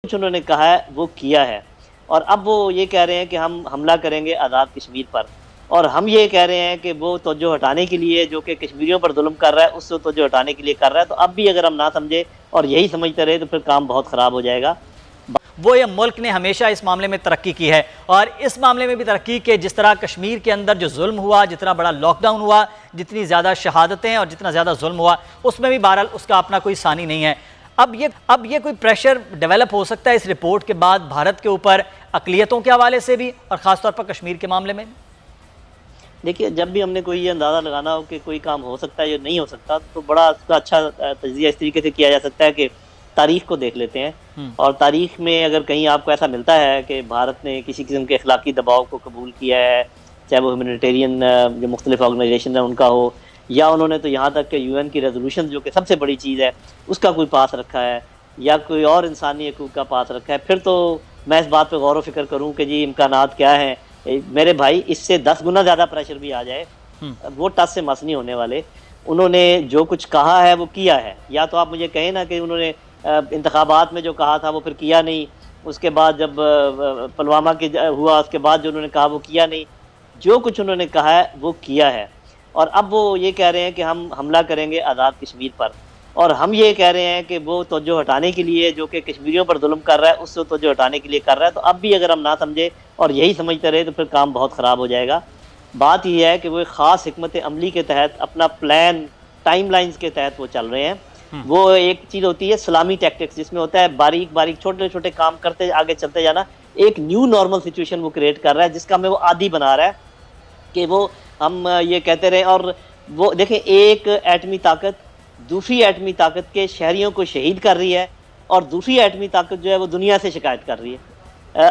कुछ उन्होंने कहा है वो किया है, और अब वो ये कह रहे हैं कि हम हमला करेंगे आज़ाद कश्मीर पर, और हम ये कह रहे हैं कि वो तवज्जो हटाने के लिए जो कि कश्मीरियों पर जुल्म कर रहा है उससे तवज्जो हटाने के लिए कर रहा है। तो अब भी अगर हम ना समझे और यही समझते रहे तो फिर काम बहुत ख़राब हो जाएगा। वो ये मुल्क ने हमेशा इस मामले में तरक्की की है, और इस मामले में भी तरक्की के जिस तरह कश्मीर के अंदर जो जुल्म हुआ, जितना बड़ा लॉकडाउन हुआ, जितनी ज़्यादा शहादतें और जितना ज़्यादा जुल्म हुआ, उसमें भी बहरहाल उसका अपना कोई सानी नहीं है। अब ये कोई प्रेशर डेवलप हो सकता है इस रिपोर्ट के बाद भारत के ऊपर अक़लियतों के हवाले से भी, और ख़ासतौर पर कश्मीर के मामले में। देखिए, जब भी हमने कोई ये अंदाज़ा लगाना हो कि कोई काम हो सकता है या नहीं हो सकता, तो बड़ा उसका अच्छा तज्ज़िया इस तरीके से किया जा सकता है कि तारीख को देख लेते हैं, और तारीख में अगर कहीं आपको ऐसा मिलता है कि भारत ने किसी किस्म के अखलाकी दबाव को कबूल किया है, चाहे वो ह्यूमैनिटेरियन जो मुख्तलिफ ऑर्गेनाइजेशन है उनका हो, या उन्होंने तो यहाँ तक कि यूएन की रेजोल्यूशन जो कि सबसे बड़ी चीज़ है उसका कोई पास रखा है, या कोई और इंसानी हकूक़ का पास रखा है, फिर तो मैं इस बात पर गौर व फिक्र करूँ कि जी इम्कानात क्या हैं। मेरे भाई, इससे 10 गुना ज़्यादा प्रेशर भी आ जाए वो टस से मस नहीं होने वाले। उन्होंने जो कुछ कहा है वो किया है, या तो आप मुझे कहें ना कि उन्होंने इंतखाबात में जो कहा था वो फिर किया नहीं, उसके बाद जब पुलवामा के हुआ उसके बाद जो उन्होंने कहा वो किया नहीं। जो कुछ उन्होंने कहा है वो किया है, और अब वो ये कह रहे हैं कि हम हमला करेंगे आज़ाद कश्मीर पर, और हम ये कह रहे हैं कि वो तवज्जो हटाने के लिए जो कि कश्मीरियों पर जुल्म कर रहा है उससे तवज्जो हटाने के लिए कर रहा है। तो अब भी अगर हम ना समझे और यही समझते रहे तो फिर काम बहुत ख़राब हो जाएगा। बात यह है कि वो एक ख़ास हिकमत अमली के तहत अपना प्लान टाइमलाइंस के तहत वो चल रहे हैं। वो एक चीज़ होती है सलामी टैक्टिक्स, जिसमें होता है बारीक बारीक छोटे छोटे काम करते आगे चलते जाना। एक न्यू नॉर्मल सिचुएशन वो क्रिएट कर रहा है जिसका हमें वो आदी बना रहा है कि वो हम ये कहते रहे। और वो देखें, एक एटमी ताकत दूसरी एटमी ताकत के शहरियों को शहीद कर रही है, और दूसरी एटमी ताकत जो है वो दुनिया से शिकायत कर रही है।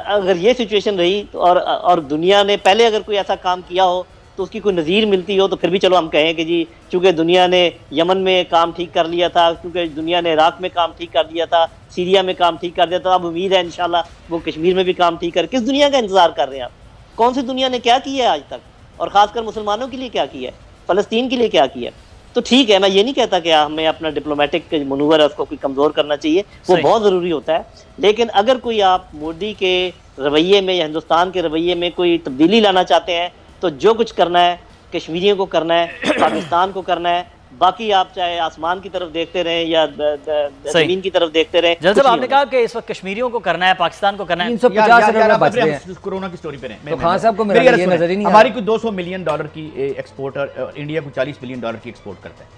अगर ये सिचुएशन रही तो और दुनिया ने पहले अगर कोई ऐसा काम किया हो तो उसकी कोई नज़ीर मिलती हो तो फिर भी चलो हम कहें कि जी चूँकि दुनिया ने यमन में काम ठीक कर लिया था, क्योंकि दुनिया ने इराक़ में काम ठीक कर दिया था, सीरिया में काम ठीक कर दिया था, अब उम्मीद है इंशाल्लाह वो कश्मीर में भी काम ठीक कर। किस दुनिया का इंतज़ार कर रहे हैं आप? कौन सी दुनिया ने क्या किया है आज तक, और ख़ासकर मुसलमानों के लिए क्या किया है, फ़लस्तीन के लिए क्या किया है? तो ठीक है, मैं ये नहीं कहता कि हमें अपना डिप्लोमेटिक मनूवर है उसको कोई कमज़ोर करना चाहिए, वो बहुत ज़रूरी होता है। लेकिन अगर कोई आप मोदी के रवैये में या हिंदुस्तान के रवैये में कोई तब्दीली लाना चाहते हैं तो जो कुछ करना है कश्मीरियों को करना है, पाकिस्तान को करना है। बाकी आप चाहे आसमान की तरफ देखते रहें या ज़मीन की तरफ देखते रहें। जब आपने कहा कि इस वक्त कश्मीरियों को करना है, पाकिस्तान को करना है, 350 कोरोना की स्टोरी पे तो खान साहब को मेरा ये नजर ही नहीं, हमारी कोई $200 मिलियन की एक्सपोर्ट और इंडिया को $40 बिलियन की एक्सपोर्ट करता है।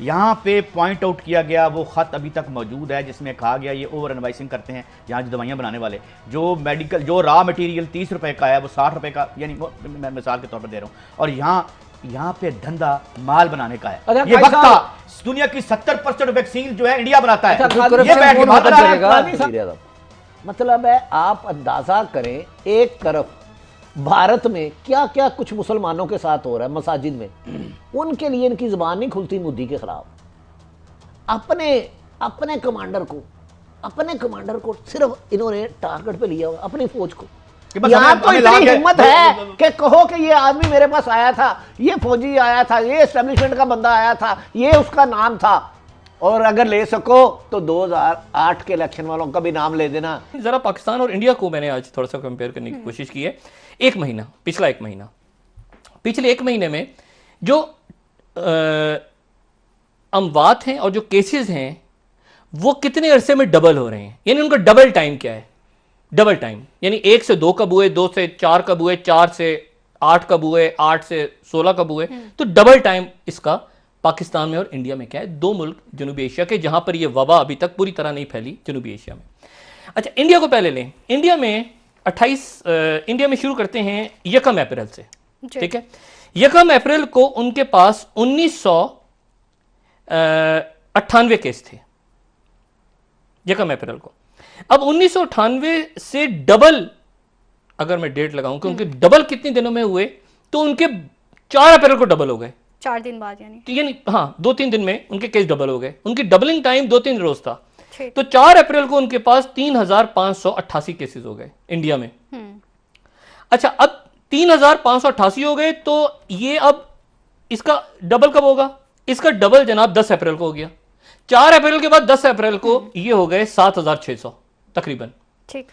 यहाँ पे पॉइंट आउट किया गया, वो खत अभी तक मौजूद है जिसमें कहा गया ये ओवर इनवाइसिंग करते हैं। यहाँ जो दवाइयाँ बनाने वाले जो मेडिकल जो रॉ मटेरियल 30 रुपए का है वो 60 रुपए का, यानी मैं मिसाल के तौर पर दे रहा हूँ, और यहाँ पे धंधा माल बनाने का है। ये वक्त था, दुनिया की 70% वैक्सीन जो है इंडिया बनाता है। ये बैठ के बात करेगा। मतलब है आप अंदाजा करें, एक तरफ भारत में क्या क्या कुछ मुसलमानों के साथ हो रहा है मसाजिद में, उनके लिए इनकी जुबान नहीं खुलती मोदी के खिलाफ। अपने कमांडर को सिर्फ इन्होंने टारगेट पे लिया हुआ, अपनी फौज को। यहाँ तो इतनी हिम्मत है कि कहो कि ये आदमी मेरे पास आया था, ये फौजी आया था, ये एस्टेब्लिशमेंट का बंदा आया था, ये उसका नाम था, और अगर ले सको तो 2008 के इलेक्शन वालों का भी नाम ले देना। जरा पाकिस्तान और इंडिया को मैंने आज थोड़ा सा कंपेयर करने की कोशिश की है। पिछले एक महीने में जो अमवात हैं और जो केसेस हैं वो कितने अरसे में डबल हो रहे हैं, यानी उनका डबल टाइम क्या है। डबल टाइम यानी 1 से 2 कब हुए, 2 से 4 कब हुए, 4 से 8 कब हुए, 8 से 16 कब हुए। तो डबल टाइम इसका पाकिस्तान में और इंडिया में क्या है, दो मुल्क जनूबी एशिया के जहां पर यह वबा अभी तक पूरी तरह नहीं फैली, जनूबी एशिया में। अच्छा, इंडिया को पहले लें। इंडिया में 28 इंडिया में शुरू करते हैं 1 अप्रैल से, ठीक है। 1 अप्रैल को उनके पास 1998 केस थे 1 अप्रैल को। अब 1998 से डबल अगर मैं डेट लगाऊं कि उनके डबल कितने दिनों में हुए, तो उनके 4 अप्रैल को डबल हो गए, 4 दिन बाद, यानी हाँ 2-3 दिन में उनके केस डबल हो गए। उनकी डबलिंग टाइम 2-3 रोज था। तो 4 अप्रैल को उनके पास 3588 केसेस हो गए इंडिया में। अच्छा, अब 3588 हो गए, तो ये अब इसका डबल कब होगा? इसका डबल जनाब 10 अप्रैल को हो गया। 4 अप्रैल के बाद 10 अप्रैल को ये हो गए 7600 तकरीबन। ठीक।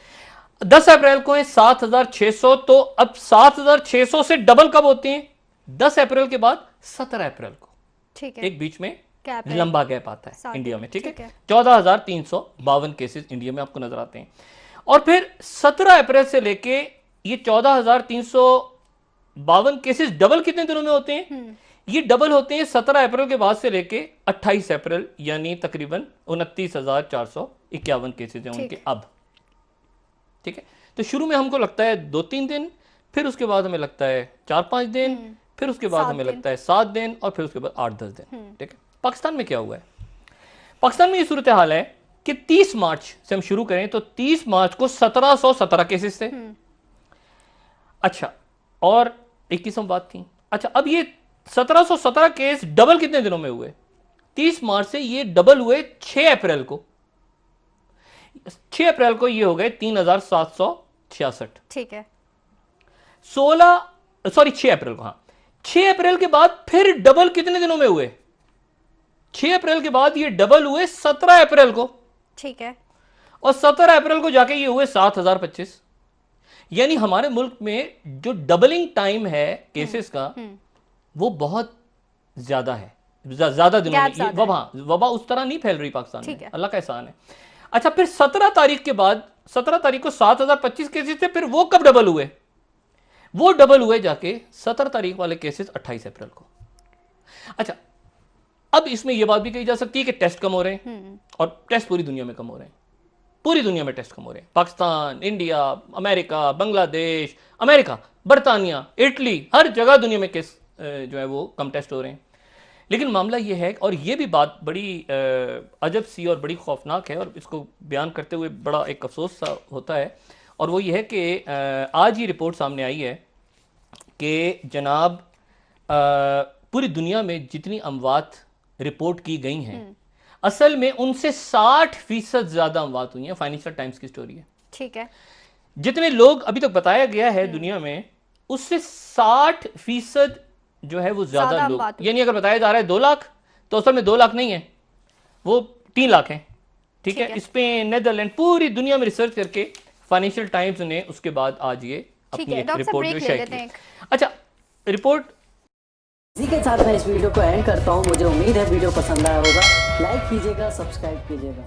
10 अप्रैल को है 7,600, तो अब 7,600 से डबल कब होती हैं? 10 अप्रैल के बाद 17 अप्रैल को। ठीक है, एक बीच में गैप लंबा गैप आता है 7 इंडिया में, ठीक ठीक है। है। 14,352 केसेस इंडिया में आपको नजर आते हैं। और फिर 17 अप्रैल से लेके ये 14,352 केसेस डबल कितने दिनों में होते हैं? ये डबल होते हैं 17 अप्रैल के बाद से लेके 28 अप्रैल, यानी तकरीबन 29,451 केसेस हैं उनके अब, ठीक है। तो शुरू में हमको लगता है 2-3 दिन, फिर उसके बाद हमें लगता है 4-5 दिन, फिर उसके बाद हमें लगता है 7 दिन, और फिर उसके बाद 8-10 दिन, ठीक है। पाकिस्तान में क्या हुआ है? पाकिस्तान में ये सूरत हाल है कि 30 मार्च से हम शुरू करें तो 30 मार्च को 1717 केसेस थे। अच्छा, और 21 बात थी। अच्छा, अब ये 1717 केस डबल कितने दिनों में हुए? 30 मार्च से ये डबल हुए 6 अप्रैल को। 6 अप्रैल को ये हो गए 3,766, ठीक है। 6 अप्रैल को, हाँ 6 अप्रैल के बाद फिर डबल कितने दिनों में हुए? 6 अप्रैल के बाद ये डबल हुए 17 अप्रैल को, ठीक है। और 17 अप्रैल को जाके ये हुए 7,025। यानी हमारे मुल्क में जो डबलिंग टाइम है केसेस का वो बहुत ज्यादा है, ज्यादा दिनों में। ये वबा उस तरह नहीं फैल रही पाकिस्तान में, अल्लाह का एहसान है। अच्छा, फिर 17 तारीख के बाद, 17 तारीख को 7,025 केसेस थे, फिर वो कब डबल हुए? वो डबल हुए जाके 17 तारीख वाले केसेस 28 अप्रैल को। अच्छा, अब इसमें यह बात भी कही जा सकती है कि टेस्ट कम हो रहे हैं, और टेस्ट पूरी दुनिया में कम हो रहे हैं। पूरी दुनिया में टेस्ट कम हो रहे हैं। Pakistan, India, America, Bangladesh, America, बरतानिया, इटली, हर जगह दुनिया में केस जो है वो कम टेस्ट हो रहे हैं। लेकिन मामला ये है, और ये भी बात बड़ी अजब सी और बड़ी खौफनाक है, और इसको बयान करते हुए बड़ा एक अफसोस सा होता है, और वो ये है कि आज ये रिपोर्ट सामने आई है कि जनाब पूरी दुनिया में जितनी अमवात रिपोर्ट की गई हैं, असल में उनसे 60% ज्यादा अमवात हुई हैं। फाइनेंशियल टाइम्स की स्टोरी है, ठीक है। जितने लोग अभी तक बताया गया है दुनिया में, उससे 60% जो है वो ज्यादा लोग, यानी अगर बताया जा रहा है 2 लाख, तो असल में 2 लाख नहीं है, वो 3 लाख है, ठीक है। स्पेन, नेदरलैंड, पूरी दुनिया में रिसर्च करके फाइनेंशियल टाइम्स ने उसके बाद आज ये अपनी एक रिपोर्ट जो शेयर की। अच्छा, रिपोर्ट इसी के साथ मैं इस वीडियो को एंड करता हूँ। मुझे उम्मीद है वीडियो पसंद आया होगा। लाइक कीजिएगा, सब्सक्राइब कीजिएगा।